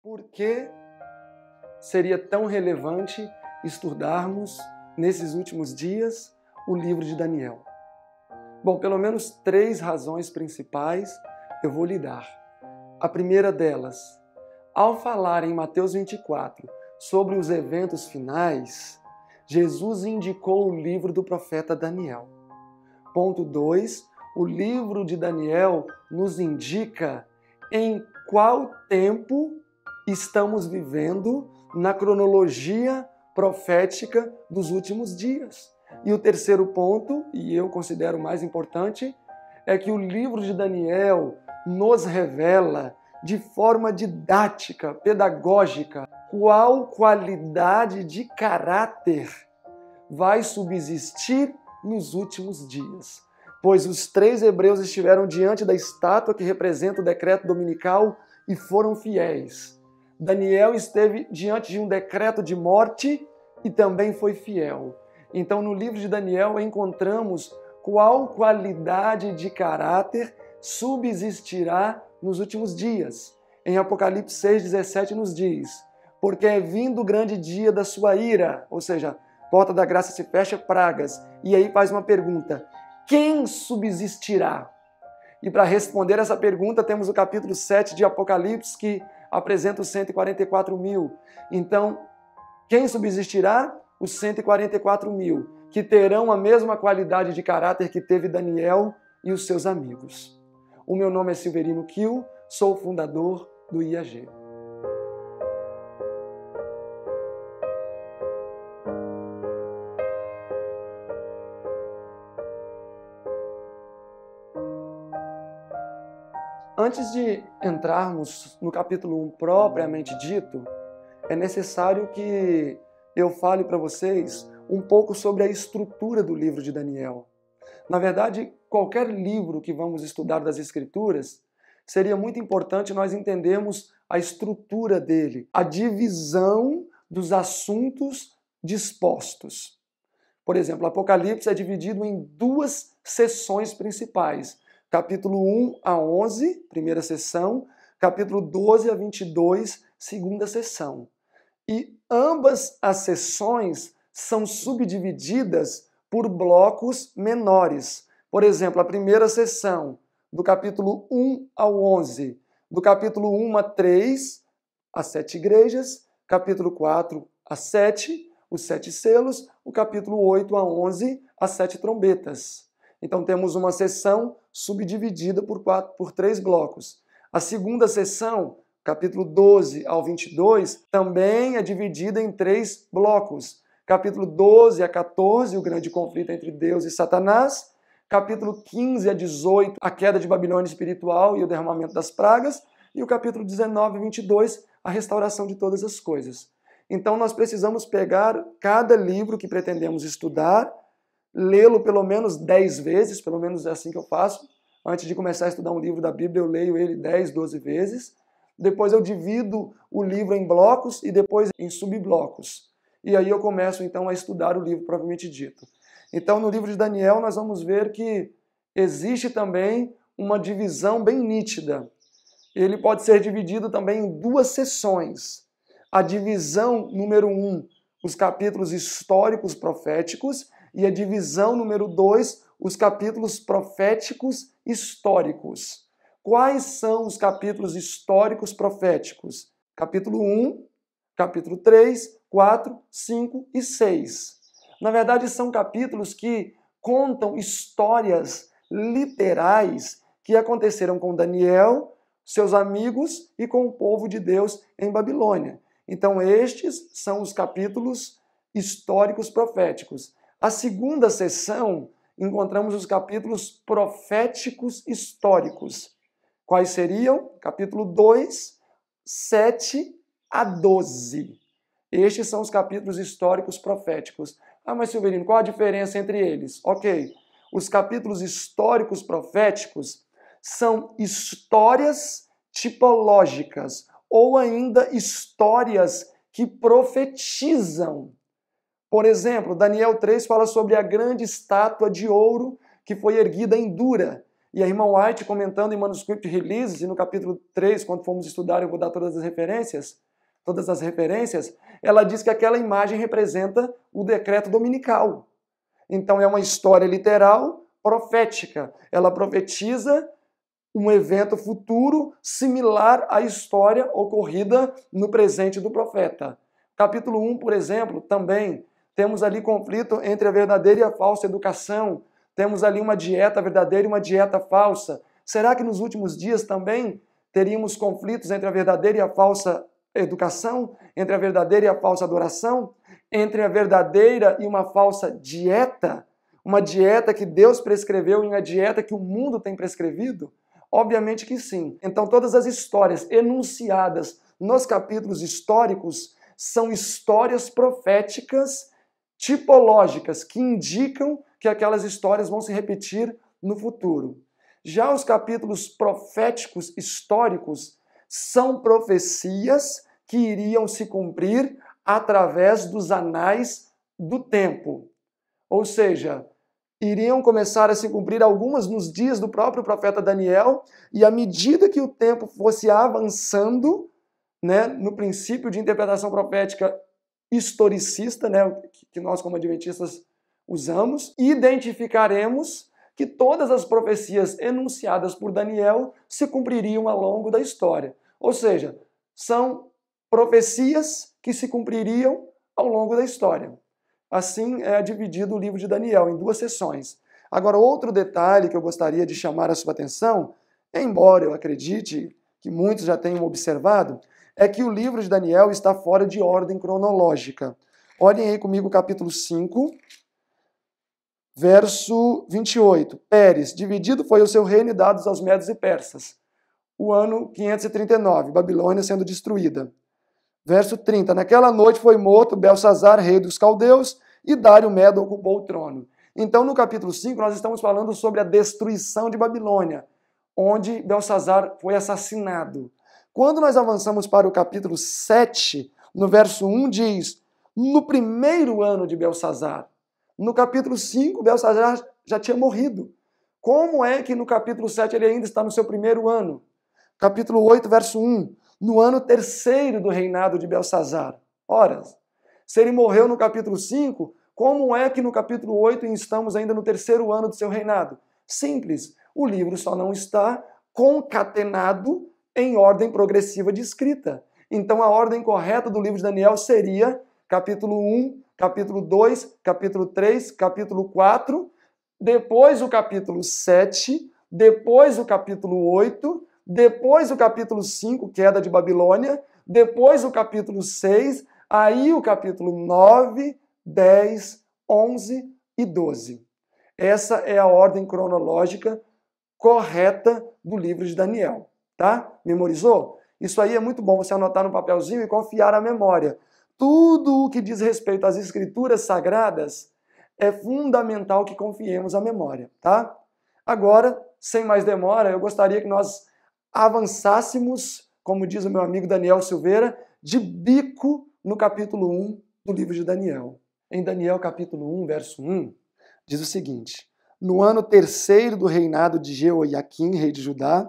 Por que seria tão relevante estudarmos, nesses últimos dias, o livro de Daniel? Bom, pelo menos 3 razões principais eu vou lhe dar. A primeira delas, ao falar em Mateus 24 sobre os eventos finais, Jesus indicou o livro do profeta Daniel. Ponto 2, o livro de Daniel nos indica em qual tempo estamos vivendo na cronologia profética dos últimos dias. E o terceiro ponto, e eu considero mais importante, é que o livro de Daniel nos revela de forma didática, pedagógica, qual qualidade de caráter vai subsistir nos últimos dias. Pois os 3 hebreus estiveram diante da estátua que representa o decreto dominical e foram fiéis. Daniel esteve diante de um decreto de morte e também foi fiel. Então, no livro de Daniel, encontramos qual qualidade de caráter subsistirá nos últimos dias. Em Apocalipse 6,17 nos diz: porque é vindo o grande dia da sua ira, ou seja, porta da graça se fecha, pragas. E aí faz uma pergunta: quem subsistirá? E para responder essa pergunta, temos o capítulo 7 de Apocalipse, que apresenta os 144 mil. Então, quem subsistirá? Os 144 mil, que terão a mesma qualidade de caráter que teve Daniel e os seus amigos. O meu nome é Silverino Kiel, sou o fundador do IAG. Antes de entrarmos no capítulo 1 propriamente dito, é necessário que eu fale para vocês um pouco sobre a estrutura do livro de Daniel. Na verdade, qualquer livro que vamos estudar das Escrituras, seria muito importante nós entendermos a estrutura dele, a divisão dos assuntos dispostos. Por exemplo, Apocalipse é dividido em 2 seções principais. Capítulo 1 a 11, primeira seção, capítulo 12 a 22, segunda seção. E ambas as seções são subdivididas por blocos menores. Por exemplo, a primeira seção, do capítulo 1 ao 11, do capítulo 1 a 3, as 7 igrejas, capítulo 4 a 7, os 7 selos, o capítulo 8 a 11, as 7 trombetas. Então temos uma seção subdividida por 3 blocos. A segunda seção, capítulo 12 ao 22, também é dividida em 3 blocos. Capítulo 12 a 14, o grande conflito entre Deus e Satanás. Capítulo 15 a 18, a queda de Babilônia espiritual e o derramamento das pragas. E o capítulo 19 a 22, a restauração de todas as coisas. Então nós precisamos pegar cada livro que pretendemos estudar, lê-lo pelo menos 10 vezes, pelo menos é assim que eu faço. Antes de começar a estudar um livro da Bíblia, eu leio ele 10, 12 vezes. Depois eu divido o livro em blocos e depois em subblocos. E aí eu começo então a estudar o livro propriamente dito. Então no livro de Daniel nós vamos ver que existe também uma divisão bem nítida. Ele pode ser dividido também em 2 seções. A divisão número 1, os capítulos históricos proféticos, e a divisão número 2, os capítulos proféticos históricos. Quais são os capítulos históricos proféticos? Capítulo 1, capítulo 3, 4, 5 e 6. Na verdade, são capítulos que contam histórias literais que aconteceram com Daniel, seus amigos e com o povo de Deus em Babilônia. Então, estes são os capítulos históricos proféticos. A segunda seção, encontramos os capítulos proféticos históricos. Quais seriam? Capítulo 2, 7 a 12. Estes são os capítulos históricos proféticos. Ah, mas Silverino, qual a diferença entre eles? Ok, os capítulos históricos proféticos são histórias tipológicas ou ainda histórias que profetizam. Por exemplo, Daniel 3 fala sobre a grande estátua de ouro que foi erguida em Dura. E a irmã White, comentando em Manuscript Releases, e no capítulo 3, quando formos estudar, eu vou dar todas as referências, ela diz que aquela imagem representa o decreto dominical. Então é uma história literal, profética. Ela profetiza um evento futuro similar à história ocorrida no presente do profeta. Capítulo 1, por exemplo, também temos ali conflito entre a verdadeira e a falsa educação. Temos ali uma dieta verdadeira e uma dieta falsa. Será que nos últimos dias também teríamos conflitos entre a verdadeira e a falsa educação? Entre a verdadeira e a falsa adoração? Entre a verdadeira e uma falsa dieta? Uma dieta que Deus prescreveu e uma dieta que o mundo tem prescrevido? Obviamente que sim. Então todas as histórias enunciadas nos capítulos históricos são histórias proféticas tipológicas que indicam que aquelas histórias vão se repetir no futuro. Já os capítulos proféticos históricos são profecias que iriam se cumprir através dos anais do tempo. Ou seja, iriam começar a se cumprir algumas nos dias do próprio profeta Daniel, e à medida que o tempo fosse avançando, no princípio de interpretação profética historicista, que nós como adventistas usamos, identificaremos que todas as profecias enunciadas por Daniel se cumpririam ao longo da história. Ou seja, são profecias que se cumpririam ao longo da história. Assim é dividido o livro de Daniel em 2 sessões. Agora, outro detalhe que eu gostaria de chamar a sua atenção, embora eu acredite que muitos já tenham observado, é que o livro de Daniel está fora de ordem cronológica. Olhem aí comigo o capítulo 5, verso 28. Pérez, dividido foi o seu reino e dados aos medos e persas. O ano 539, Babilônia sendo destruída. Verso 30. Naquela noite foi morto Belsazar, rei dos caldeus, e Dário Medo ocupou o trono. Então, no capítulo 5, nós estamos falando sobre a destruição de Babilônia, onde Belsazar foi assassinado. Quando nós avançamos para o capítulo 7, no verso 1 diz, no primeiro ano de Belsazar. No capítulo 5, Belsazar já tinha morrido. Como é que no capítulo 7 ele ainda está no seu primeiro ano? Capítulo 8, verso 1, no ano 3º do reinado de Belsazar. Ora, se ele morreu no capítulo 5, como é que no capítulo 8 estamos ainda no 3º ano do seu reinado? Simples, o livro só não está concatenado em ordem progressiva de escrita. Então a ordem correta do livro de Daniel seria capítulo 1, capítulo 2, capítulo 3, capítulo 4, depois o capítulo 7, depois o capítulo 8, depois o capítulo 5, queda de Babilônia, depois o capítulo 6, aí o capítulo 9, 10, 11 e 12. Essa é a ordem cronológica correta do livro de Daniel, tá? Memorizou? Isso aí é muito bom você anotar no papelzinho e confiar à memória. Tudo o que diz respeito às escrituras sagradas é fundamental que confiemos à memória, tá? Agora, sem mais demora, eu gostaria que nós avançássemos, como diz o meu amigo Daniel Silveira, de bico no capítulo 1 do livro de Daniel. Em Daniel capítulo 1, verso 1, diz o seguinte: no ano 3º do reinado de Jeoiaquim, rei de Judá,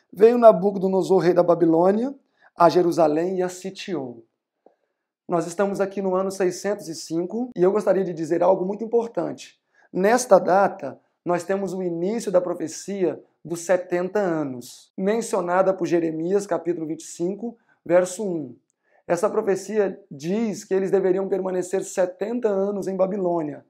veio Nabucodonosor, rei da Babilônia, a Jerusalém e a sitiou. Nós estamos aqui no ano 605 e eu gostaria de dizer algo muito importante. Nesta data, nós temos o início da profecia dos 70 anos, mencionada por Jeremias, capítulo 25, verso 1. Essa profecia diz que eles deveriam permanecer 70 anos em Babilônia,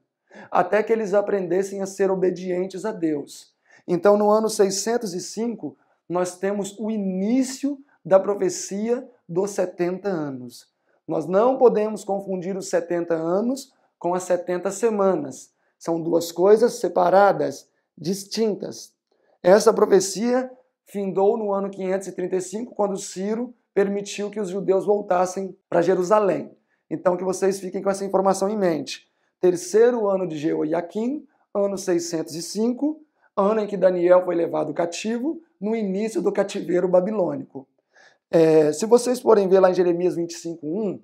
até que eles aprendessem a ser obedientes a Deus. Então, no ano 605, nós temos o início da profecia dos 70 anos. Nós não podemos confundir os 70 anos com as 70 semanas. São duas coisas separadas, distintas. Essa profecia findou no ano 535, quando Ciro permitiu que os judeus voltassem para Jerusalém. Então, que vocês fiquem com essa informação em mente. 3º ano de Jeoiaquim, ano 605, ano em que Daniel foi levado cativo, no início do cativeiro babilônico. Se vocês forem ver lá em Jeremias 25:1,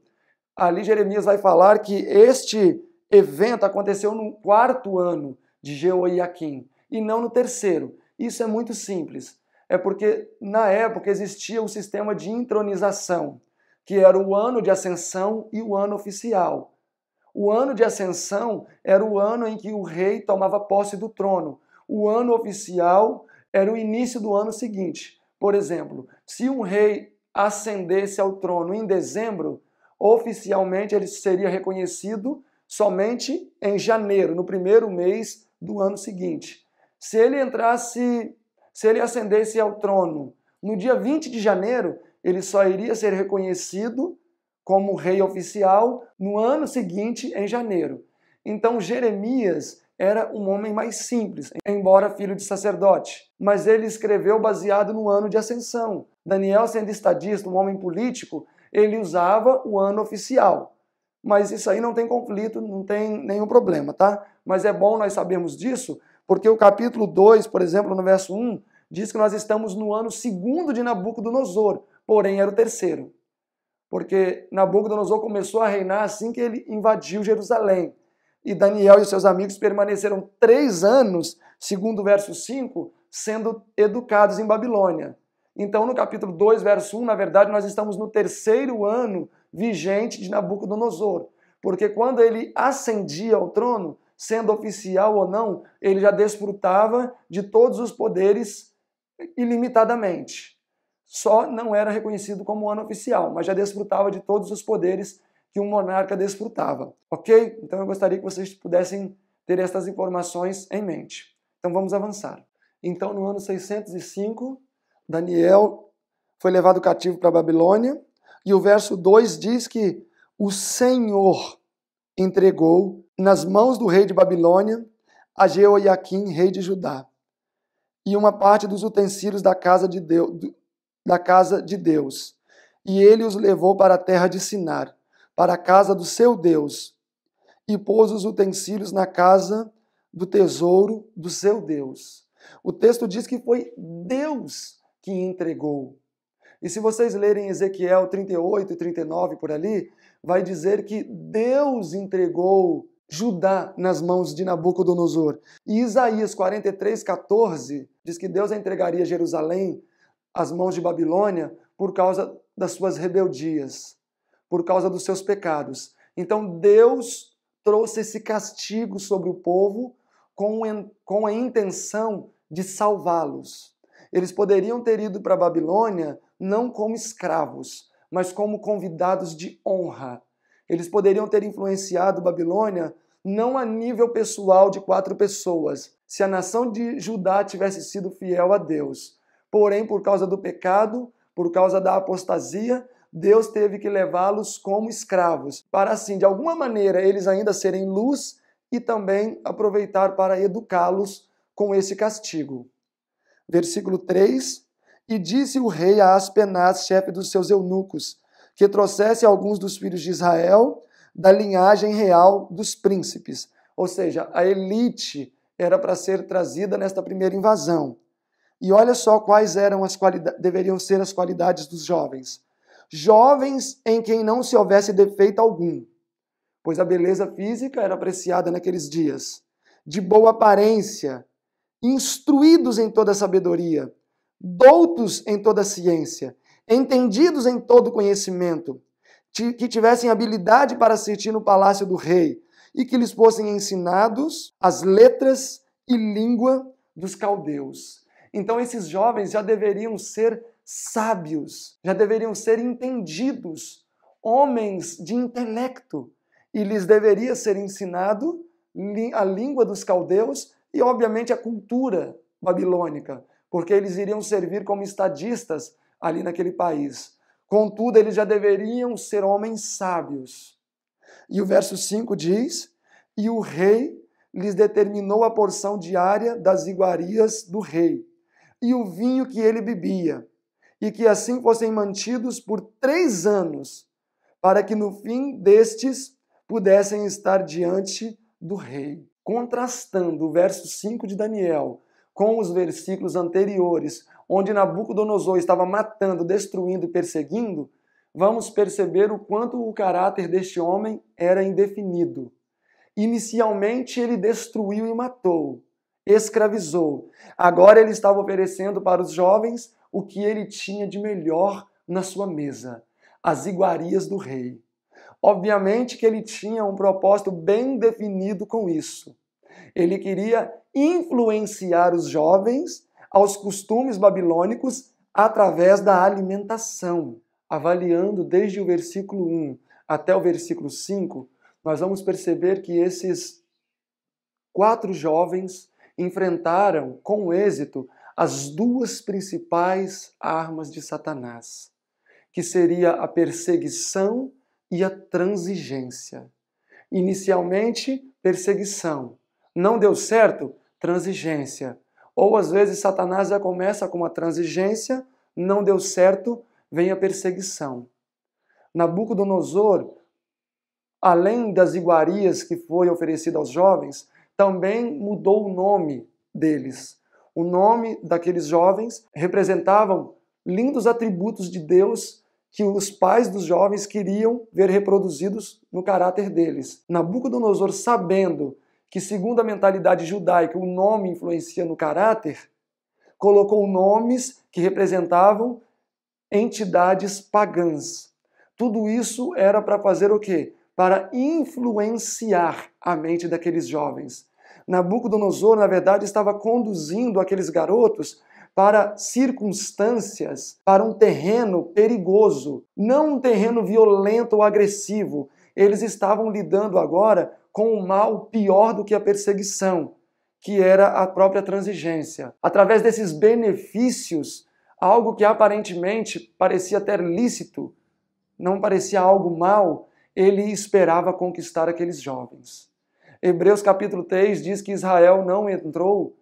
ali Jeremias vai falar que este evento aconteceu no 4º ano de Jeoiaquim e não no 3º. Isso é muito simples. É porque na época existia o sistema de intronização, que era o ano de ascensão e o ano oficial. O ano de ascensão era o ano em que o rei tomava posse do trono. O ano oficial era o início do ano seguinte. Por exemplo, se um rei ascendesse ao trono em dezembro, oficialmente ele seria reconhecido somente em janeiro, no primeiro mês do ano seguinte. Se ele ascendesse ao trono no dia 20 de janeiro, ele só iria ser reconhecido como rei oficial no ano seguinte, em janeiro. Então Jeremias era um homem mais simples, embora filho de sacerdote, mas ele escreveu baseado no ano de ascensão. Daniel, sendo estadista, um homem político, ele usava o ano oficial. Mas isso aí não tem conflito, não tem nenhum problema, tá? Mas é bom nós sabermos disso, porque o capítulo 2, por exemplo, no verso 1, diz que nós estamos no ano segundo de Nabucodonosor, porém era o terceiro. Porque Nabucodonosor começou a reinar assim que ele invadiu Jerusalém. E Daniel e seus amigos permaneceram 3 anos, segundo o verso 5, sendo educados em Babilônia. Então, no capítulo 2, verso 1, na verdade, nós estamos no terceiro ano vigente de Nabucodonosor. Porque quando ele ascendia ao trono, sendo oficial ou não, ele já desfrutava de todos os poderes ilimitadamente. Só não era reconhecido como ano oficial, mas já desfrutava de todos os poderes que um monarca desfrutava. Ok? Então eu gostaria que vocês pudessem ter estas informações em mente. Então vamos avançar. Então no ano 605, Daniel foi levado cativo para a Babilônia, e o verso 2 diz que o Senhor entregou nas mãos do rei de Babilônia a Jeoiaquim, rei de Judá, e uma parte dos utensílios da casa de Deus. E ele os levou para a terra de Sinar, para a casa do seu Deus, e pôs os utensílios na casa do tesouro do seu Deus. O texto diz que foi Deus que entregou. E se vocês lerem Ezequiel 38 e 39 por ali, vai dizer que Deus entregou Judá nas mãos de Nabucodonosor. E Isaías 43, 14 diz que Deus entregaria Jerusalém às mãos de Babilônia por causa das suas rebeldias, por causa dos seus pecados. Então Deus trouxe esse castigo sobre o povo com a intenção de salvá-los. Eles poderiam ter ido para a Babilônia não como escravos, mas como convidados de honra. Eles poderiam ter influenciado Babilônia não a nível pessoal de 4 pessoas, se a nação de Judá tivesse sido fiel a Deus. Porém, por causa do pecado, por causa da apostasia, Deus teve que levá-los como escravos, para assim, de alguma maneira, eles ainda serem luz e também aproveitar para educá-los com esse castigo. Versículo 3, e disse o rei a Aspenaz, chefe dos seus eunucos, que trouxesse alguns dos filhos de Israel da linhagem real dos príncipes. Ou seja, a elite era para ser trazida nesta primeira invasão. E olha só quais deveriam ser as qualidades dos jovens. Jovens em quem não se houvesse defeito algum, pois a beleza física era apreciada naqueles dias. De boa aparência, instruídos em toda sabedoria, doutos em toda ciência, entendidos em todo conhecimento, que tivessem habilidade para assistir no palácio do rei e que lhes fossem ensinados as letras e língua dos caldeus. Então esses jovens já deveriam ser sábios, já deveriam ser entendidos, homens de intelecto, e lhes deveria ser ensinado a língua dos caldeus e, obviamente, a cultura babilônica, porque eles iriam servir como estadistas ali naquele país. Contudo, eles já deveriam ser homens sábios. E o verso 5 diz, e o rei lhes determinou a porção diária das iguarias do rei, e o vinho que ele bebia, e que assim fossem mantidos por 3 anos, para que no fim destes pudessem estar diante do rei. Contrastando o verso 5 de Daniel com os versículos anteriores, onde Nabucodonosor estava matando, destruindo e perseguindo, vamos perceber o quanto o caráter deste homem era indefinido. Inicialmente ele destruiu e matou. escravizou. Agora ele estava oferecendo para os jovens o que ele tinha de melhor na sua mesa, as iguarias do rei. Obviamente que ele tinha um propósito bem definido com isso. Ele queria influenciar os jovens aos costumes babilônicos através da alimentação. Avaliando desde o versículo 1 até o versículo 5, nós vamos perceber que esses 4 jovens enfrentaram com êxito as 2 principais armas de Satanás, que seria a perseguição e a transigência. Inicialmente, perseguição. Não deu certo? Transigência. Ou às vezes Satanás já começa com a transigência, não deu certo, vem a perseguição. Nabucodonosor, além das iguarias que foi oferecida aos jovens, também mudou o nome deles. O nome daqueles jovens representavam lindos atributos de Deus que os pais dos jovens queriam ver reproduzidos no caráter deles. Nabucodonosor, sabendo que, segundo a mentalidade judaica, o nome influencia no caráter, colocou nomes que representavam entidades pagãs. Tudo isso era para fazer o quê? Para influenciar a mente daqueles jovens. Nabucodonosor, na verdade, estava conduzindo aqueles garotos para circunstâncias, para um terreno perigoso, não um terreno violento ou agressivo. Eles estavam lidando agora com um mal pior do que a perseguição, que era a própria transigência. Através desses benefícios, algo que aparentemente parecia até lícito, não parecia algo mal, ele esperava conquistar aqueles jovens. Hebreus capítulo 3 diz que Israel não entrou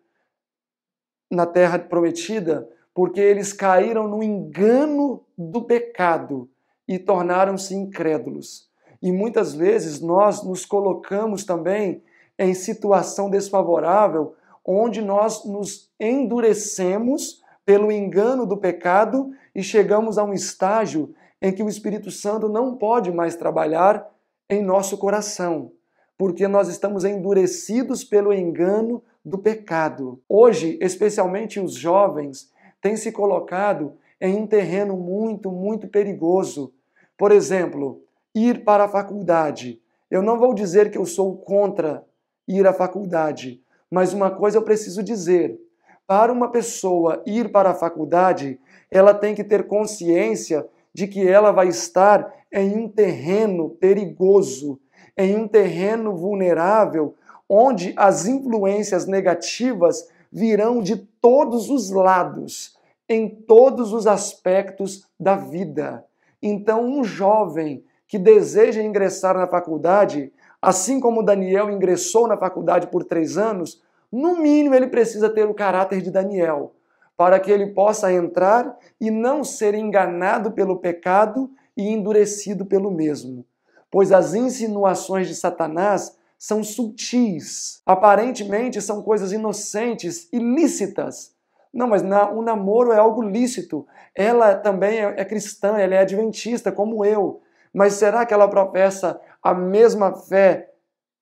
na terra prometida porque eles caíram no engano do pecado e tornaram-se incrédulos. E muitas vezes nós nos colocamos também em situação desfavorável, onde nós nos endurecemos pelo engano do pecado e chegamos a um estágio em que o Espírito Santo não pode mais trabalhar em nosso coração, porque nós estamos endurecidos pelo engano do pecado. Hoje, especialmente os jovens, têm se colocado em um terreno muito, muito perigoso. Por exemplo, ir para a faculdade. Eu não vou dizer que eu sou contra ir à faculdade, mas uma coisa eu preciso dizer. Para uma pessoa ir para a faculdade, ela tem que ter consciência de que ela vai estar em um terreno perigoso, em um terreno vulnerável, onde as influências negativas virão de todos os lados, em todos os aspectos da vida. Então, um jovem que deseja ingressar na faculdade, assim como Daniel ingressou na faculdade por 3 anos, no mínimo ele precisa ter o caráter de Daniel, para que ele possa entrar e não ser enganado pelo pecado e endurecido pelo mesmo. Pois as insinuações de Satanás são sutis. Aparentemente são coisas inocentes, ilícitas. Não, mas o namoro é algo lícito. Ela também é cristã, ela é adventista, como eu. Mas será que ela professa a mesma fé,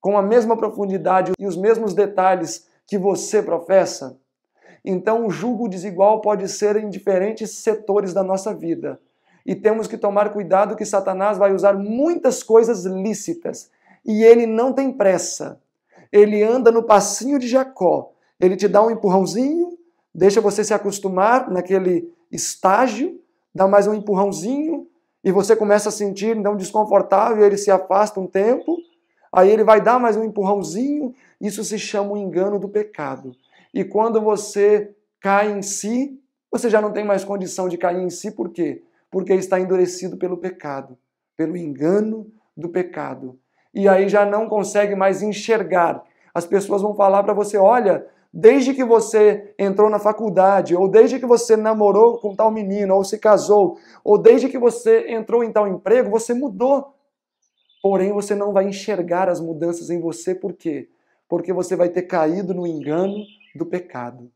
com a mesma profundidade e os mesmos detalhes que você professa? Então, o julgo desigual pode ser em diferentes setores da nossa vida. E temos que tomar cuidado que Satanás vai usar muitas coisas lícitas. E ele não tem pressa. Ele anda no passinho de Jacó. Ele te dá um empurrãozinho, deixa você se acostumar naquele estágio, dá mais um empurrãozinho, e você começa a sentir então desconfortável, ele se afasta um tempo, aí ele vai dar mais um empurrãozinho, isso se chama o engano do pecado. E quando você cai em si, você já não tem mais condição de cair em si, por quê? Porque está endurecido pelo pecado, pelo engano do pecado. E aí já não consegue mais enxergar. As pessoas vão falar para você, olha, desde que você entrou na faculdade, ou desde que você namorou com tal menino, ou se casou, ou desde que você entrou em tal emprego, você mudou. Porém, você não vai enxergar as mudanças em você, por quê? Porque você vai ter caído no engano do pecado.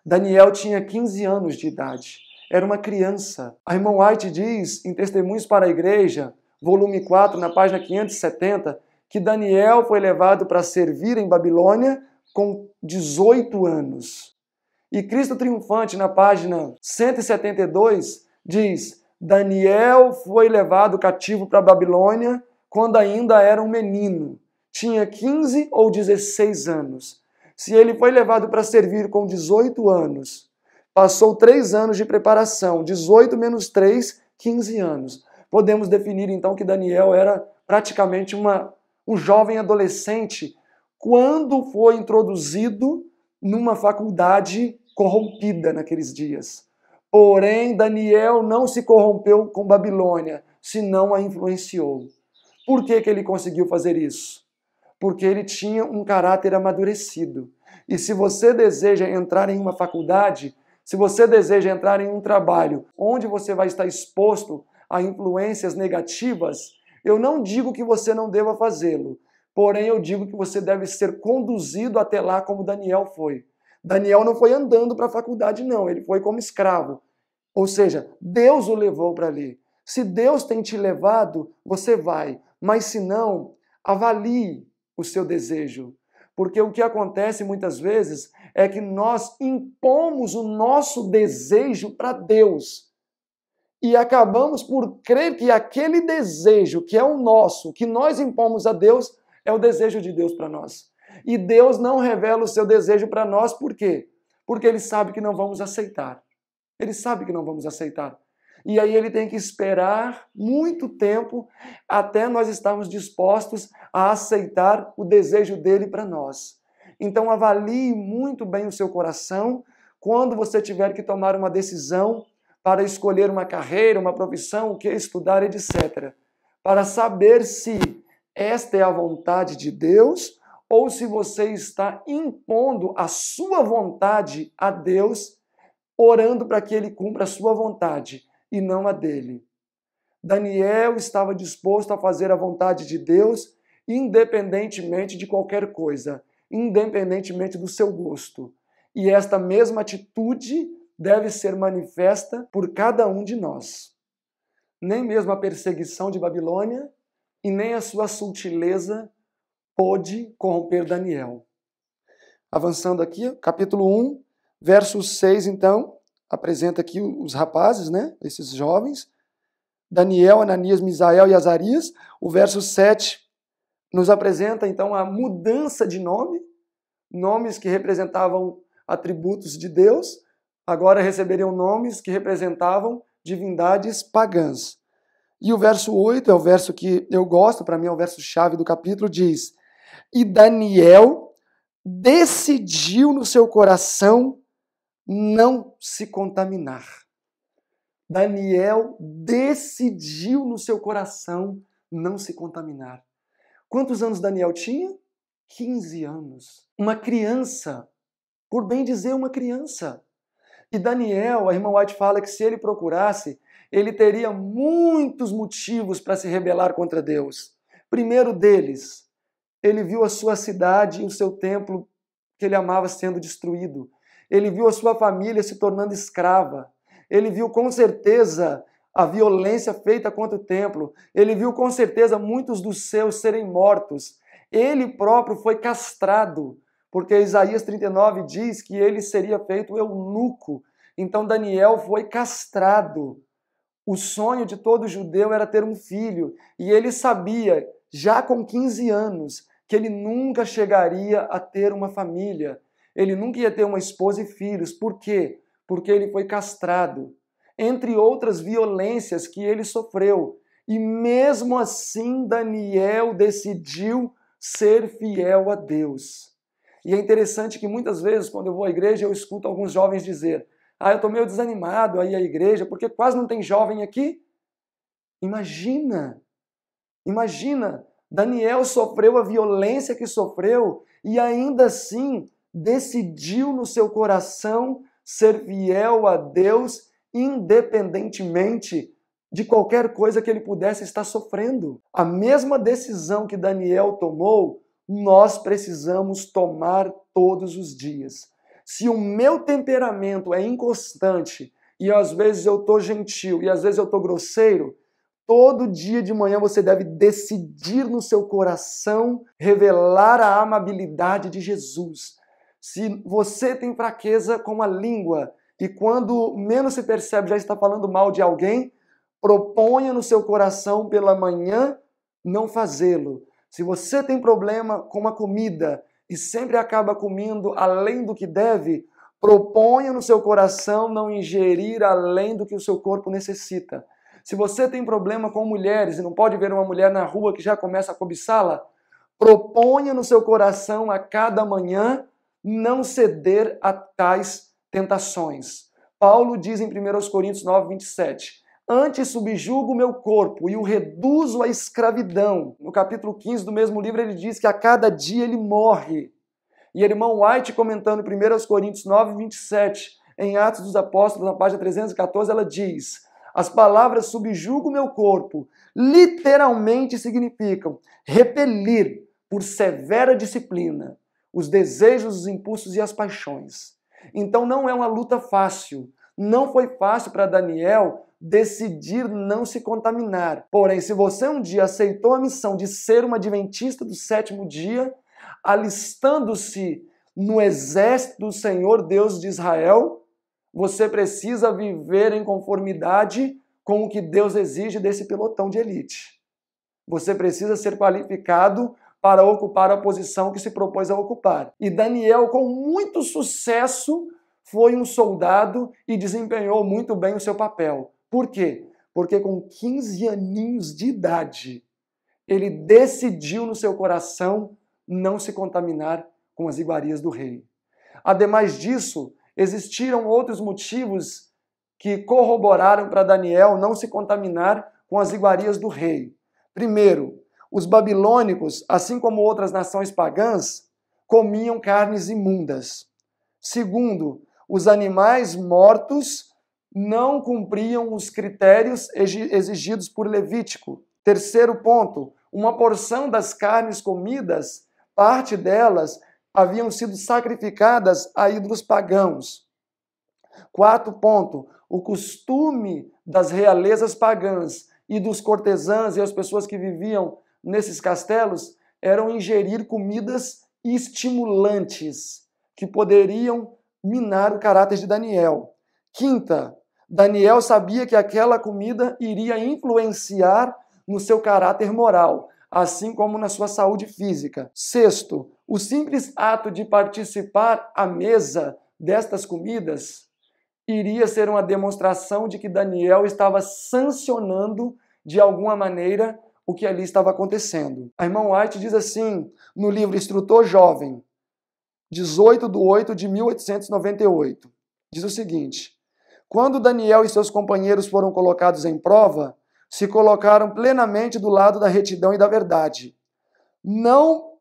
Daniel tinha 15 anos de idade, era uma criança. A irmã White diz, em Testemunhos para a Igreja, volume 4, na página 570, que Daniel foi levado para servir em Babilônia com 18 anos. E Cristo Triunfante, na página 172, diz: Daniel foi levado cativo para a Babilônia quando ainda era um menino. Tinha 15 ou 16 anos. Se ele foi levado para servir com 18 anos, passou 3 anos de preparação, 18 menos 3, 15 anos. Podemos definir então que Daniel era praticamente um jovem adolescente quando foi introduzido numa faculdade corrompida naqueles dias. Porém, Daniel não se corrompeu com Babilônia, senão a influenciou. Por que ele conseguiu fazer isso? Porque ele tinha um caráter amadurecido. E se você deseja entrar em uma faculdade, se você deseja entrar em um trabalho onde você vai estar exposto a influências negativas, eu não digo que você não deva fazê-lo, porém eu digo que você deve ser conduzido até lá como Daniel foi. Daniel não foi andando para a faculdade, não, ele foi como escravo. Ou seja, Deus o levou para ali. Se Deus tem te levado, você vai. Mas se não, avalie o seu desejo. Porque o que acontece muitas vezes é que nós impomos o nosso desejo para Deus. E acabamos por crer que aquele desejo que é o nosso, que nós impomos a Deus, é o desejo de Deus para nós. E Deus não revela o seu desejo para nós, por quê? Porque Ele sabe que não vamos aceitar. Ele sabe que não vamos aceitar. E aí Ele tem que esperar muito tempo até nós estarmos dispostos a aceitar o desejo dele para nós. Então avalie muito bem o seu coração quando você tiver que tomar uma decisão para escolher uma carreira, uma profissão, o que estudar, etc. Para saber se esta é a vontade de Deus ou se você está impondo a sua vontade a Deus, orando para que Ele cumpra a sua vontade e não a dele. Daniel estava disposto a fazer a vontade de Deus, independentemente de qualquer coisa, independentemente do seu gosto. E esta mesma atitude deve ser manifesta por cada um de nós. Nem mesmo a perseguição de Babilônia e nem a sua sutileza pôde corromper Daniel. Avançando aqui, capítulo 1, verso 6, então, apresenta aqui os rapazes, né? Esses jovens. Daniel, Ananias, Misael e Azarias. O verso 7 nos apresenta, então, a mudança de nome. Nomes que representavam atributos de Deus, agora receberiam nomes que representavam divindades pagãs. E o verso 8 é o verso que eu gosto, para mim é o verso-chave do capítulo, diz: E Daniel decidiu no seu coração não se contaminar. Daniel decidiu no seu coração não se contaminar. Quantos anos Daniel tinha? 15 anos. Uma criança, por bem dizer, uma criança. E Daniel, a irmã White fala que se ele procurasse, ele teria muitos motivos para se rebelar contra Deus. Primeiro deles, ele viu a sua cidade e o seu templo que ele amava sendo destruído. Ele viu a sua família se tornando escrava. Ele viu com certeza a violência feita contra o templo. Ele viu com certeza muitos dos seus serem mortos. Ele próprio foi castrado, porque Isaías 39 diz que ele seria feito eunuco. Então Daniel foi castrado. O sonho de todo judeu era ter um filho, e ele sabia, já com 15 anos, que ele nunca chegaria a ter uma família. Ele nunca ia ter uma esposa e filhos. Por quê? Porque ele foi castrado, entre outras violências que ele sofreu. E mesmo assim, Daniel decidiu ser fiel a Deus. E é interessante que muitas vezes, quando eu vou à igreja, eu escuto alguns jovens dizer: eu estou meio desanimado aí à igreja, porque quase não tem jovem aqui. Imagina, Daniel sofreu a violência que sofreu e ainda assim decidiu no seu coração ser fiel a Deus, independentemente de qualquer coisa que ele pudesse estar sofrendo. A mesma decisão que Daniel tomou, nós precisamos tomar todos os dias. Se o meu temperamento é inconstante e às vezes eu estou gentil e às vezes eu estou grosseiro, todo dia de manhã você deve decidir no seu coração revelar a amabilidade de Jesus. Se você tem fraqueza com a língua e quando menos se percebe já está falando mal de alguém, proponha no seu coração pela manhã não fazê-lo. Se você tem problema com a comida e sempre acaba comendo além do que deve, proponha no seu coração não ingerir além do que o seu corpo necessita. Se você tem problema com mulheres e não pode ver uma mulher na rua que já começa a cobiçá-la, proponha no seu coração a cada manhã não ceder a tais tentações. Paulo diz em 1 Coríntios 9, 27, antes subjugo o meu corpo e o reduzo à escravidão. No capítulo 15 do mesmo livro ele diz que a cada dia ele morre. E a irmã White, comentando em 1 Coríntios 9, 27, em Atos dos Apóstolos, na página 314, ela diz, as palavras subjugo o meu corpo literalmente significam repelir por severa disciplina os desejos, os impulsos e as paixões. Então não é uma luta fácil. Não foi fácil para Daniel decidir não se contaminar. Porém, se você um dia aceitou a missão de ser uma adventista do sétimo dia, alistando-se no exército do Senhor Deus de Israel, você precisa viver em conformidade com o que Deus exige desse pelotão de elite. Você precisa ser qualificado para ocupar a posição que se propôs a ocupar. E Daniel, com muito sucesso, foi um soldado e desempenhou muito bem o seu papel. Por quê? Porque com 15 aninhos de idade, ele decidiu no seu coração não se contaminar com as iguarias do rei. Ademais disso, existiram outros motivos que corroboraram para Daniel não se contaminar com as iguarias do rei. Primeiro, os babilônicos, assim como outras nações pagãs, comiam carnes imundas. Segundo, os animais mortos não cumpriam os critérios exigidos por Levítico. Terceiro ponto, uma porção das carnes comidas, parte delas haviam sido sacrificadas a ídolos pagãos. Quarto ponto, o costume das realezas pagãs e dos cortesãs e as pessoas que viviam nesses castelos eram ingerir comidas estimulantes que poderiam minar o caráter de Daniel. Quinta, Daniel sabia que aquela comida iria influenciar no seu caráter moral, assim como na sua saúde física. Sexto, o simples ato de participar à mesa destas comidas iria ser uma demonstração de que Daniel estava sancionando de alguma maneira o que ali estava acontecendo. A irmã White diz assim, no livro Instrutor Jovem, 18/8 de 1898, diz o seguinte, quando Daniel e seus companheiros foram colocados em prova, se colocaram plenamente do lado da retidão e da verdade. Não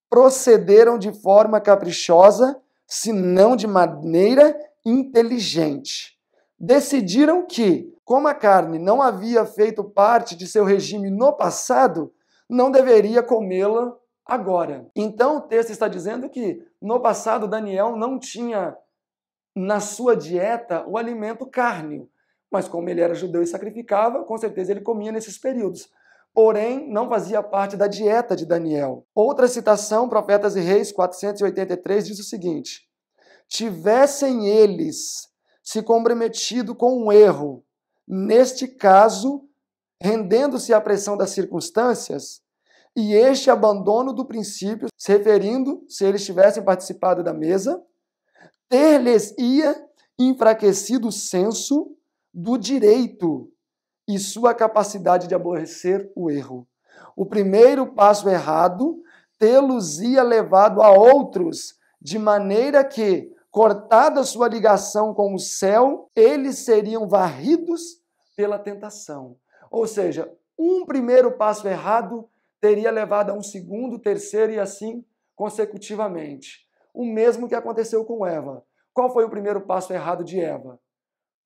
procederam de forma caprichosa, senão de maneira inteligente. Decidiram que, como a carne não havia feito parte de seu regime no passado, não deveria comê-la agora. Então o texto está dizendo que no passado Daniel não tinha na sua dieta o alimento carne, mas como ele era judeu e sacrificava, com certeza ele comia nesses períodos. Porém, não fazia parte da dieta de Daniel. Outra citação, Profetas e Reis 483, diz o seguinte, tivessem eles se comprometido com um erro, neste caso, rendendo-se à pressão das circunstâncias, e este abandono do princípio, se referindo, se eles tivessem participado da mesa, ter-lhes-ia enfraquecido o senso do direito e sua capacidade de aborrecer o erro. O primeiro passo errado tê-los-ia levado a outros, de maneira que, cortada sua ligação com o céu, eles seriam varridos pela tentação. Ou seja, um primeiro passo errado teria levado a um segundo, terceiro e assim consecutivamente. O mesmo que aconteceu com Eva. Qual foi o primeiro passo errado de Eva?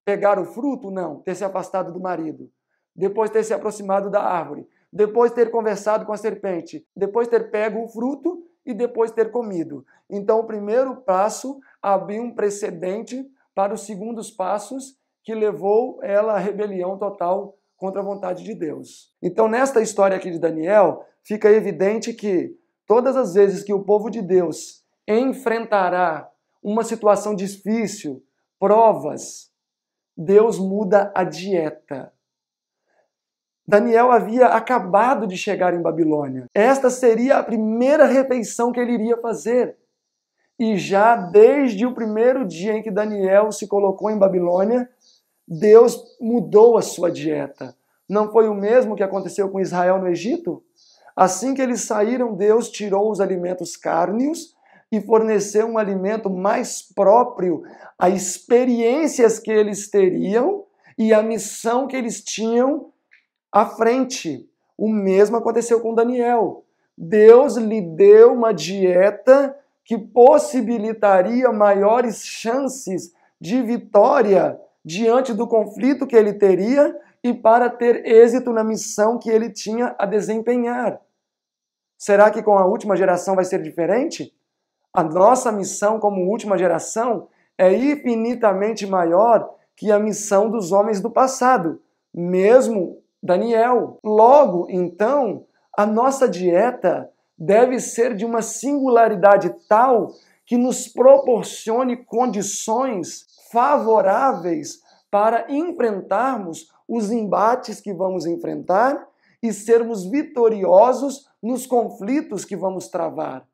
Pegar o fruto? Não. Ter se afastado do marido. Depois ter se aproximado da árvore. Depois ter conversado com a serpente. Depois ter pego o fruto e depois ter comido. Então, o primeiro passo abriu um precedente para os segundos passos que levou ela à rebelião total contra a vontade de Deus. Então, nesta história aqui de Daniel, fica evidente que todas as vezes que o povo de Deus enfrentará uma situação difícil, provas, Deus muda a dieta. Daniel havia acabado de chegar em Babilônia. Esta seria a primeira refeição que ele iria fazer. E já desde o primeiro dia em que Daniel se colocou em Babilônia, Deus mudou a sua dieta. Não foi o mesmo que aconteceu com Israel no Egito? Assim que eles saíram, Deus tirou os alimentos cárneos e forneceu um alimento mais próprio a experiências que eles teriam e a missão que eles tinham à frente. O mesmo aconteceu com Daniel. Deus lhe deu uma dieta que possibilitaria maiores chances de vitória diante do conflito que ele teria e para ter êxito na missão que ele tinha a desempenhar. Será que com a última geração vai ser diferente? A nossa missão como última geração é infinitamente maior que a missão dos homens do passado, mesmo Daniel. Logo, então, a nossa dieta deve ser de uma singularidade tal que nos proporcione condições favoráveis para enfrentarmos os embates que vamos enfrentar e sermos vitoriosos nos conflitos que vamos travar.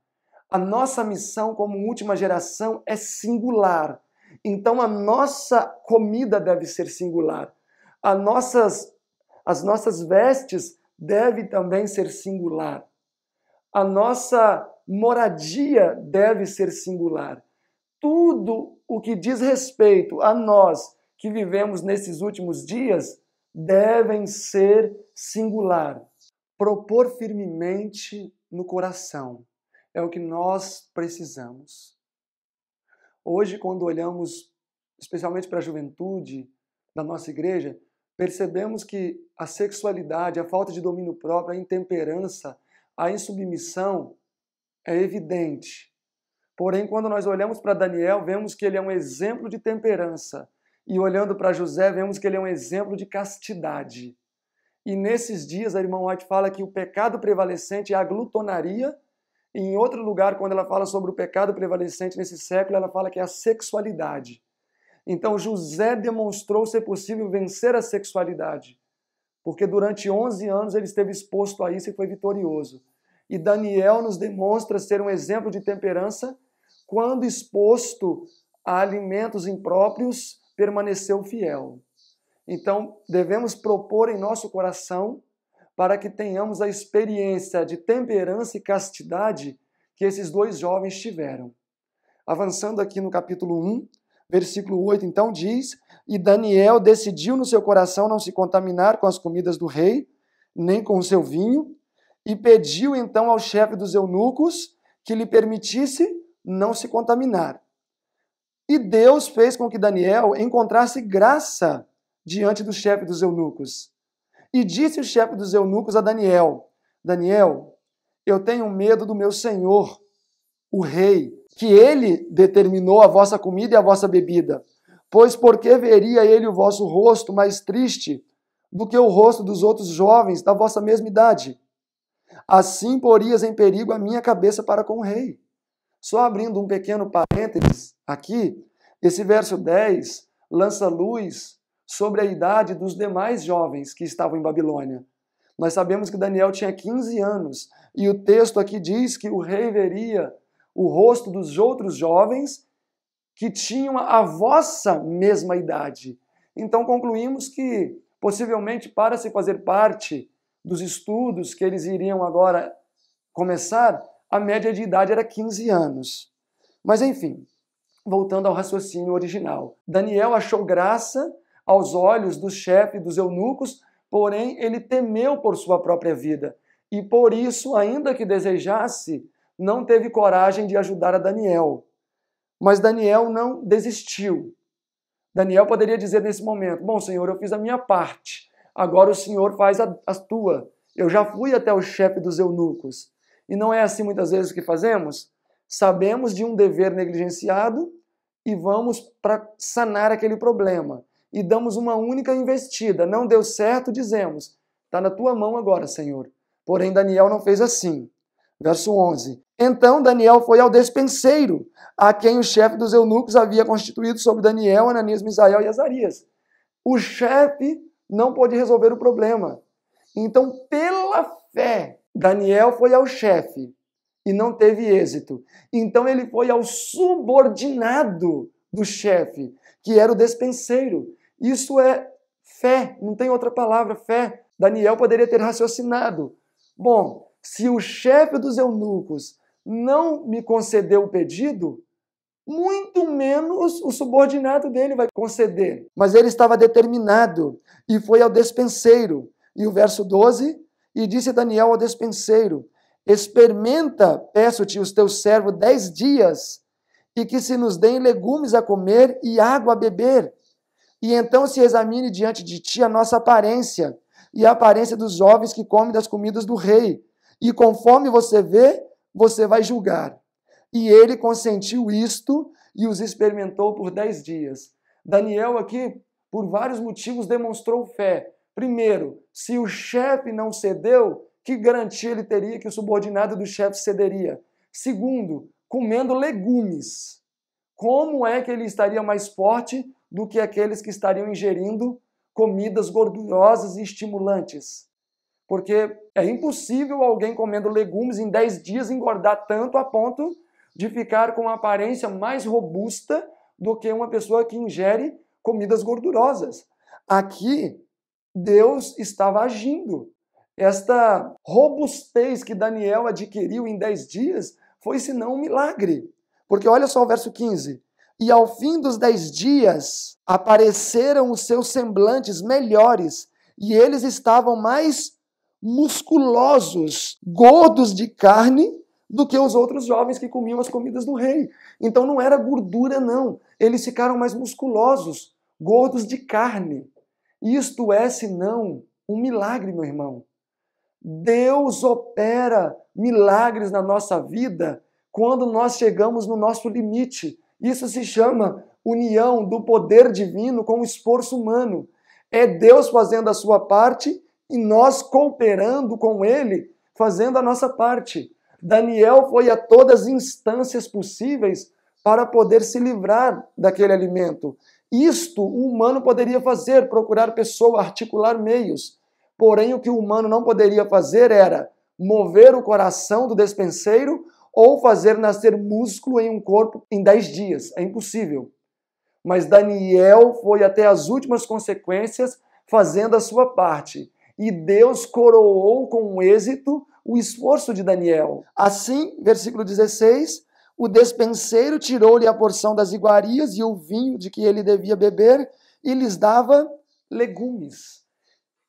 A nossa missão como última geração é singular. Então a nossa comida deve ser singular. As nossas vestes devem também ser singular. A nossa moradia deve ser singular. Tudo o que diz respeito a nós que vivemos nesses últimos dias devem ser singular. Propor firmemente no coração é o que nós precisamos. Hoje, quando olhamos especialmente para a juventude da nossa igreja, percebemos que a sexualidade, a falta de domínio próprio, a intemperança, a insubmissão é evidente. Porém, quando nós olhamos para Daniel, vemos que ele é um exemplo de temperança. E olhando para José, vemos que ele é um exemplo de castidade. E nesses dias, a irmã White fala que o pecado prevalecente é a glutonaria. E em outro lugar, quando ela fala sobre o pecado prevalecente nesse século, ela fala que é a sexualidade. Então, José demonstrou ser possível vencer a sexualidade. Porque durante 11 anos ele esteve exposto a isso e foi vitorioso. E Daniel nos demonstra ser um exemplo de temperança quando exposto a alimentos impróprios, permaneceu fiel. Então, devemos propor em nosso coração para que tenhamos a experiência de temperança e castidade que esses dois jovens tiveram. Avançando aqui no capítulo 1, versículo 8, então diz: E Daniel decidiu no seu coração não se contaminar com as comidas do rei, nem com o seu vinho, e pediu então ao chefe dos eunucos que lhe permitisse não se contaminar. E Deus fez com que Daniel encontrasse graça diante do chefe dos eunucos. E disse o chefe dos eunucos a Daniel: Daniel, eu tenho medo do meu senhor, o rei, que ele determinou a vossa comida e a vossa bebida. Pois por que veria ele o vosso rosto mais triste do que o rosto dos outros jovens da vossa mesma idade? Assim porias em perigo a minha cabeça para com o rei. Só abrindo um pequeno parênteses aqui, esse verso 10 lança luz sobre a idade dos demais jovens que estavam em Babilônia. Nós sabemos que Daniel tinha 15 anos, e o texto aqui diz que o rei veria o rosto dos outros jovens que tinham a vossa mesma idade. Então concluímos que, possivelmente, para se fazer parte dos estudos que eles iriam agora começar, a média de idade era 15 anos. Mas, enfim, voltando ao raciocínio original. Daniel achou graça aos olhos do chefe dos eunucos, porém ele temeu por sua própria vida. E por isso, ainda que desejasse, não teve coragem de ajudar a Daniel. Mas Daniel não desistiu. Daniel poderia dizer nesse momento: bom, Senhor, eu fiz a minha parte, agora o Senhor faz a tua. Eu já fui até o chefe dos eunucos. E não é assim muitas vezes que fazemos? Sabemos de um dever negligenciado e vamos para sanar aquele problema. E damos uma única investida. Não deu certo, dizemos: está na tua mão agora, Senhor. Porém, Daniel não fez assim. Verso 11. Então Daniel foi ao despenseiro, a quem o chefe dos eunucos havia constituído sobre Daniel, Ananias, Misael e Azarias. O chefe não pôde resolver o problema. Então, pela fé, Daniel foi ao chefe e não teve êxito. Então ele foi ao subordinado do chefe, que era o despenseiro. Isso é fé, não tem outra palavra, fé. Daniel poderia ter raciocinado: bom, se o chefe dos eunucos não me concedeu o pedido, muito menos o subordinado dele vai conceder. Mas ele estava determinado e foi ao despenseiro. E o verso 12, e disse Daniel ao despenseiro: experimenta, peço-te, os teus servos 10 dias, e que se nos deem legumes a comer e água a beber. E então se examine diante de ti a nossa aparência, e a aparência dos jovens que comem das comidas do rei. E conforme você vê, você vai julgar. E ele consentiu isto e os experimentou por 10 dias. Daniel aqui, por vários motivos, demonstrou fé. Primeiro, se o chefe não cedeu, que garantia ele teria que o subordinado do chefe cederia? Segundo, comendo legumes. Como é que ele estaria mais forte do que aqueles que estariam ingerindo comidas gordurosas e estimulantes? Porque é impossível alguém comendo legumes em 10 dias engordar tanto a ponto de ficar com uma aparência mais robusta do que uma pessoa que ingere comidas gordurosas. Aqui, Deus estava agindo. Esta robustez que Daniel adquiriu em 10 dias foi, senão, um milagre. Porque olha só o verso 15. E ao fim dos 10 dias, apareceram os seus semblantes melhores, e eles estavam mais musculosos, gordos de carne, do que os outros jovens que comiam as comidas do rei. Então não era gordura, não. Eles ficaram mais musculosos, gordos de carne. Isto é, senão, um milagre, meu irmão. Deus opera milagres na nossa vida quando nós chegamos no nosso limite. Isso se chama união do poder divino com o esforço humano. É Deus fazendo a sua parte e nós cooperando com Ele, fazendo a nossa parte. Daniel foi a todas as instâncias possíveis para poder se livrar daquele alimento. Isto o humano poderia fazer, procurar pessoa, articular meios. Porém, o que o humano não poderia fazer era mover o coração do despenseiro ou fazer nascer músculo em um corpo em 10 dias. É impossível. Mas Daniel foi até as últimas consequências fazendo a sua parte. E Deus coroou com êxito o esforço de Daniel. Assim, versículo 16, o despenseiro tirou-lhe a porção das iguarias e o vinho de que ele devia beber e lhes dava legumes.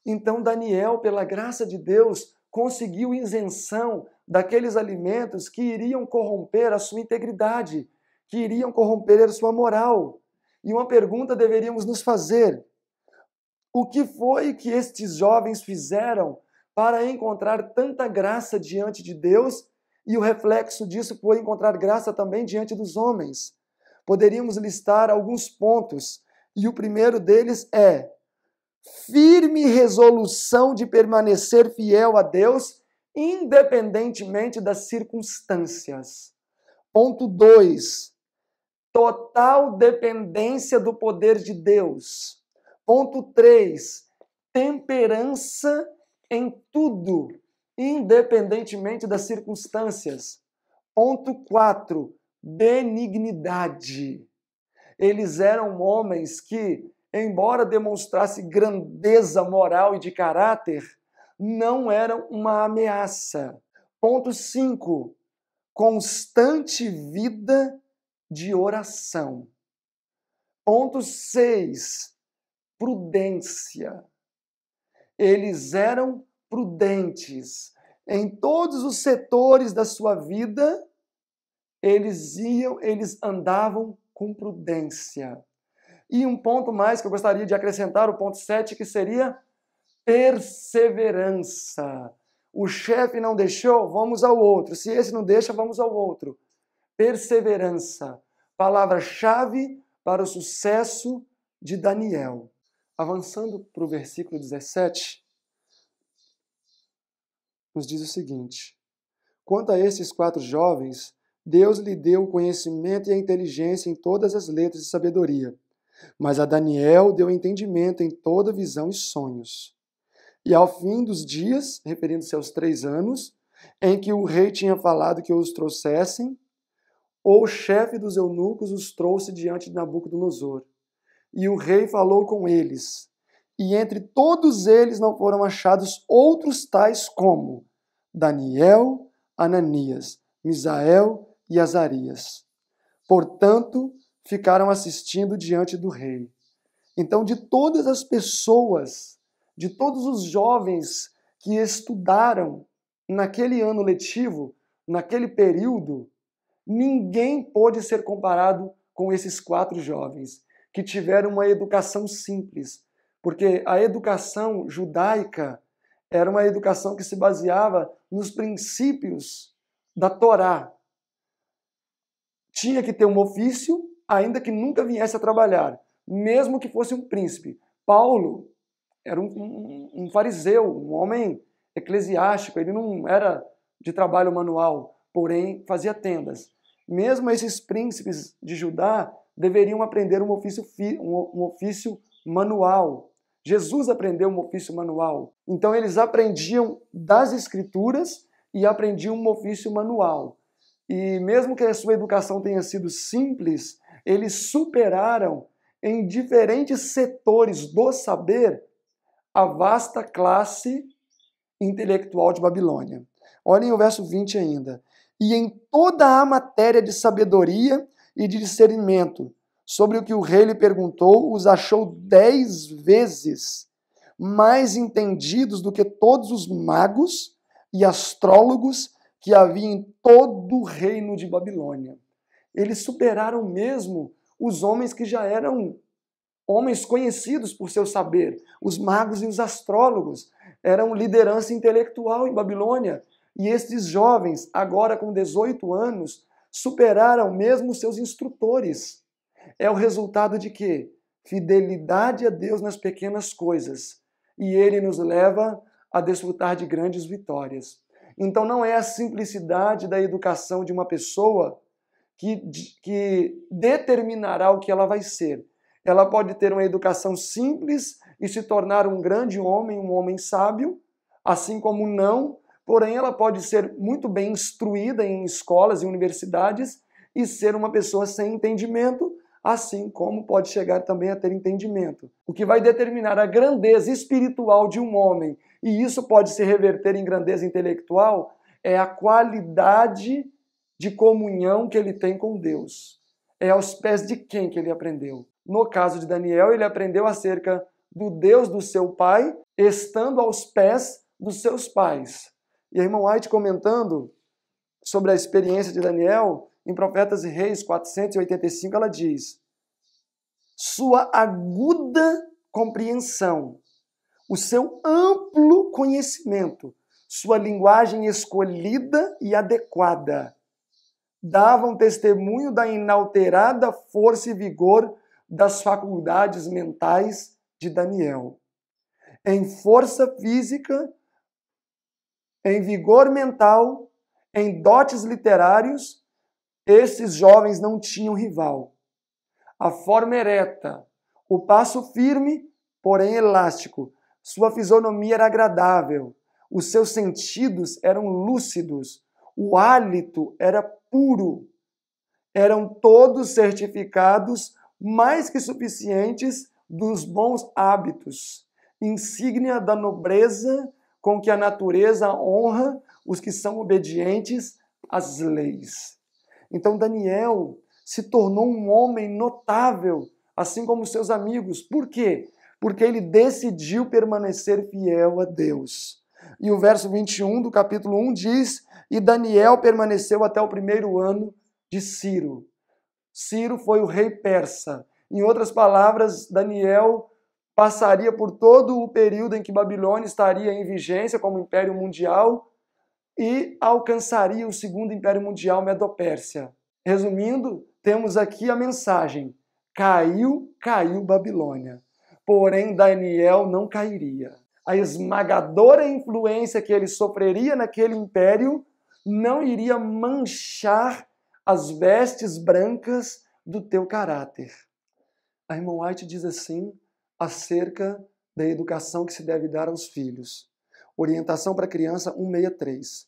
Então Daniel, pela graça de Deus, conseguiu isenção daqueles alimentos que iriam corromper a sua integridade, que iriam corromper a sua moral. E uma pergunta deveríamos nos fazer: o que foi que estes jovens fizeram para encontrar tanta graça diante de Deus? E o reflexo disso foi encontrar graça também diante dos homens. Poderíamos listar alguns pontos, e o primeiro deles é firme resolução de permanecer fiel a Deus, independentemente das circunstâncias. Ponto 2, total dependência do poder de Deus. Ponto 3, temperança em tudo, independentemente das circunstâncias. Ponto 4, benignidade. Eles eram homens que, embora demonstrassem grandeza moral e de caráter, não eram uma ameaça. Ponto 5, constante vida de oração. Ponto 6, prudência. Eles eram prudentes. Em todos os setores da sua vida, eles andavam com prudência. E um ponto mais que eu gostaria de acrescentar, o ponto 7, que seria perseverança. O chefe não deixou, vamos ao outro. Se esse não deixa, vamos ao outro. Perseverança. Palavra-chave para o sucesso de Daniel. Avançando para o versículo 17, nos diz o seguinte: Quanto a esses 4 jovens, Deus lhe deu o conhecimento e a inteligência em todas as letras e sabedoria. Mas a Daniel deu entendimento em toda visão e sonhos. E ao fim dos dias, referindo-se aos 3 anos, em que o rei tinha falado que os trouxessem, o chefe dos eunucos os trouxe diante de Nabucodonosor. E o rei falou com eles. E entre todos eles não foram achados outros tais como Daniel, Ananias, Misael e Azarias. Portanto, ficaram assistindo diante do rei. Então, de todas as pessoas, de todos os jovens que estudaram naquele ano letivo, naquele período, ninguém pôde ser comparado com esses 4 jovens, que tiveram uma educação simples, porque a educação judaica era uma educação que se baseava nos princípios da Torá. Tinha que ter um ofício, ainda que nunca viesse a trabalhar, mesmo que fosse um príncipe. Paulo era um fariseu, um homem eclesiástico, ele não era de trabalho manual, porém fazia tendas. Mesmo esses príncipes de Judá deveriam aprender um ofício manual. Jesus aprendeu um ofício manual. Então eles aprendiam das Escrituras e aprendiam um ofício manual. E mesmo que a sua educação tenha sido simples, eles superaram em diferentes setores do saber a vasta classe intelectual de Babilônia. Olhem o verso 20 ainda. E em toda a matéria de sabedoria e de discernimento, sobre o que o rei lhe perguntou, os achou 10 vezes mais entendidos do que todos os magos e astrólogos que havia em todo o reino de Babilônia. Eles superaram mesmo os homens que já eram homens conhecidos por seu saber. Os magos e os astrólogos eram liderança intelectual em Babilônia. E estes jovens, agora com 18 anos, superaram mesmo seus instrutores. É o resultado de quê? Fidelidade a Deus nas pequenas coisas. E Ele nos leva a desfrutar de grandes vitórias. Então não é a simplicidade da educação de uma pessoa que determinará o que ela vai ser. Ela pode ter uma educação simples e se tornar um grande homem, um homem sábio, assim como não. Porém, ela pode ser muito bem instruída em escolas e universidades e ser uma pessoa sem entendimento, assim como pode chegar também a ter entendimento. O que vai determinar a grandeza espiritual de um homem, e isso pode se reverter em grandeza intelectual, é a qualidade de comunhão que ele tem com Deus. É aos pés de quem que ele aprendeu. No caso de Daniel, ele aprendeu acerca do Deus do seu pai, estando aos pés dos seus pais. E a irmã White, comentando sobre a experiência de Daniel, em Profetas e Reis 485, ela diz: sua aguda compreensão, o seu amplo conhecimento, sua linguagem escolhida e adequada, davam testemunho da inalterada força e vigor das faculdades mentais de Daniel. Em força física, em vigor mental, em dotes literários, esses jovens não tinham rival. A forma ereta, o passo firme, porém elástico, sua fisionomia era agradável, os seus sentidos eram lúcidos, o hálito era puro. Eram todos certificados mais que suficientes dos bons hábitos, insígnia da nobreza com que a natureza honra os que são obedientes às leis. Então Daniel se tornou um homem notável, assim como seus amigos. Por quê? Porque ele decidiu permanecer fiel a Deus. E o verso 21 do capítulo 1 diz: e Daniel permaneceu até o 1º ano de Ciro. Ciro foi o rei persa. Em outras palavras, Daniel passaria por todo o período em que Babilônia estaria em vigência como império mundial e alcançaria o 2º império mundial, Medo-Pérsia. Resumindo, temos aqui a mensagem: caiu Babilônia. Porém, Daniel não cairia. A esmagadora influência que ele sofreria naquele império não iria manchar as vestes brancas do teu caráter. A irmã White diz assim acerca da educação que se deve dar aos filhos. Orientação para a criança 163.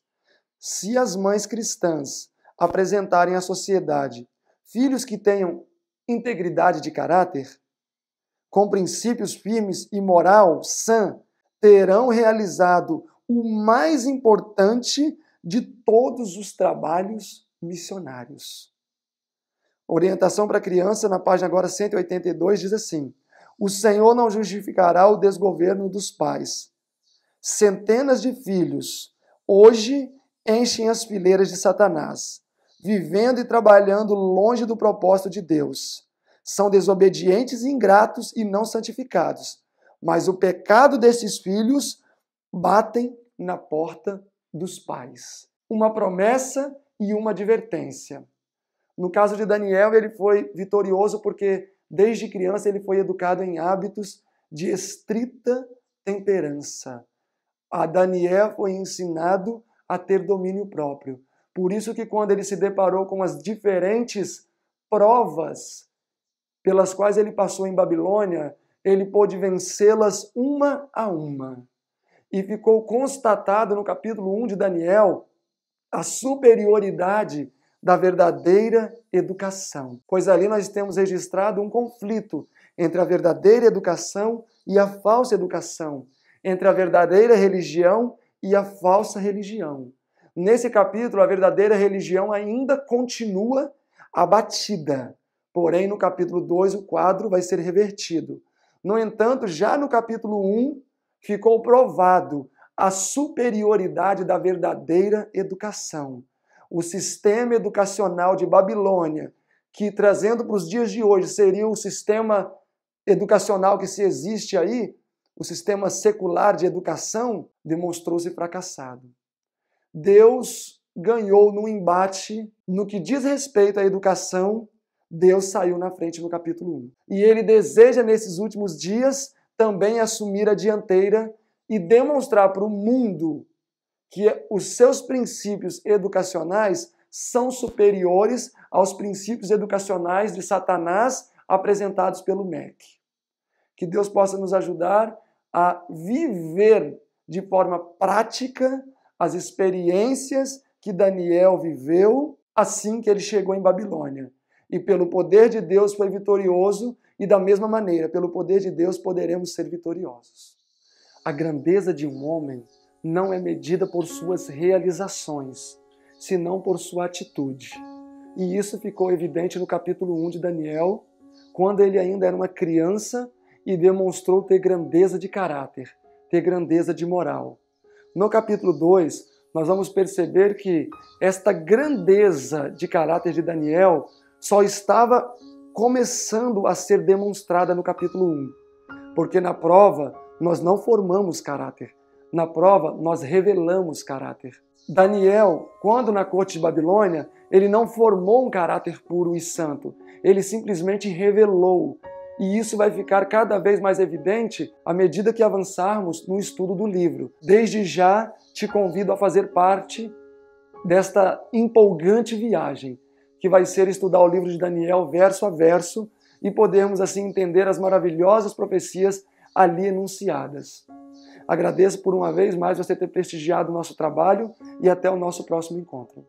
Se as mães cristãs apresentarem à sociedade filhos que tenham integridade de caráter, com princípios firmes e moral sã, terão realizado o mais importante de todos os trabalhos missionários. Orientação para a criança, na página agora 182, diz assim: o Senhor não justificará o desgoverno dos pais. Centenas de filhos hoje enchem as fileiras de Satanás, vivendo e trabalhando longe do propósito de Deus. São desobedientes e ingratos e não santificados. Mas o pecado desses filhos batem na porta dos pais. Uma promessa e uma advertência. No caso de Daniel, ele foi vitorioso porque desde criança ele foi educado em hábitos de estrita temperança. A Daniel foi ensinado a ter domínio próprio. Por isso que quando ele se deparou com as diferentes provas pelas quais ele passou em Babilônia, ele pôde vencê-las uma a uma. E ficou constatado no capítulo 1 de Daniel a superioridade da verdadeira educação. Pois ali nós temos registrado um conflito entre a verdadeira educação e a falsa educação, entre a verdadeira religião e a falsa religião. Nesse capítulo, a verdadeira religião ainda continua abatida. Porém, no capítulo 2, o quadro vai ser revertido. No entanto, já no capítulo 1, ficou provado a superioridade da verdadeira educação. O sistema educacional de Babilônia, que trazendo para os dias de hoje seria o sistema educacional que se existe aí, o sistema secular de educação, demonstrou-se fracassado. Deus ganhou no embate no que diz respeito à educação. Deus saiu na frente no capítulo 1. E ele deseja, nesses últimos dias, também assumir a dianteira e demonstrar para o mundo que os seus princípios educacionais são superiores aos princípios educacionais de Satanás apresentados pelo MEC. Que Deus possa nos ajudar a viver de forma prática as experiências que Daniel viveu assim que ele chegou em Babilônia. E pelo poder de Deus foi vitorioso, e da mesma maneira, pelo poder de Deus poderemos ser vitoriosos. A grandeza de um homem não é medida por suas realizações, senão por sua atitude. E isso ficou evidente no capítulo 1 de Daniel, quando ele ainda era uma criança e demonstrou ter grandeza de caráter, ter grandeza de moral. No capítulo 2, nós vamos perceber que esta grandeza de caráter de Daniel só estava começando a ser demonstrada no capítulo 1. Porque na prova nós não formamos caráter. Na prova nós revelamos caráter. Daniel, quando na corte de Babilônia, ele não formou um caráter puro e santo. Ele simplesmente revelou. E isso vai ficar cada vez mais evidente à medida que avançarmos no estudo do livro. Desde já te convido a fazer parte desta empolgante viagem, que vai ser estudar o livro de Daniel verso a verso e podermos assim entender as maravilhosas profecias ali enunciadas. Agradeço por uma vez mais você ter prestigiado o nosso trabalho e até o nosso próximo encontro.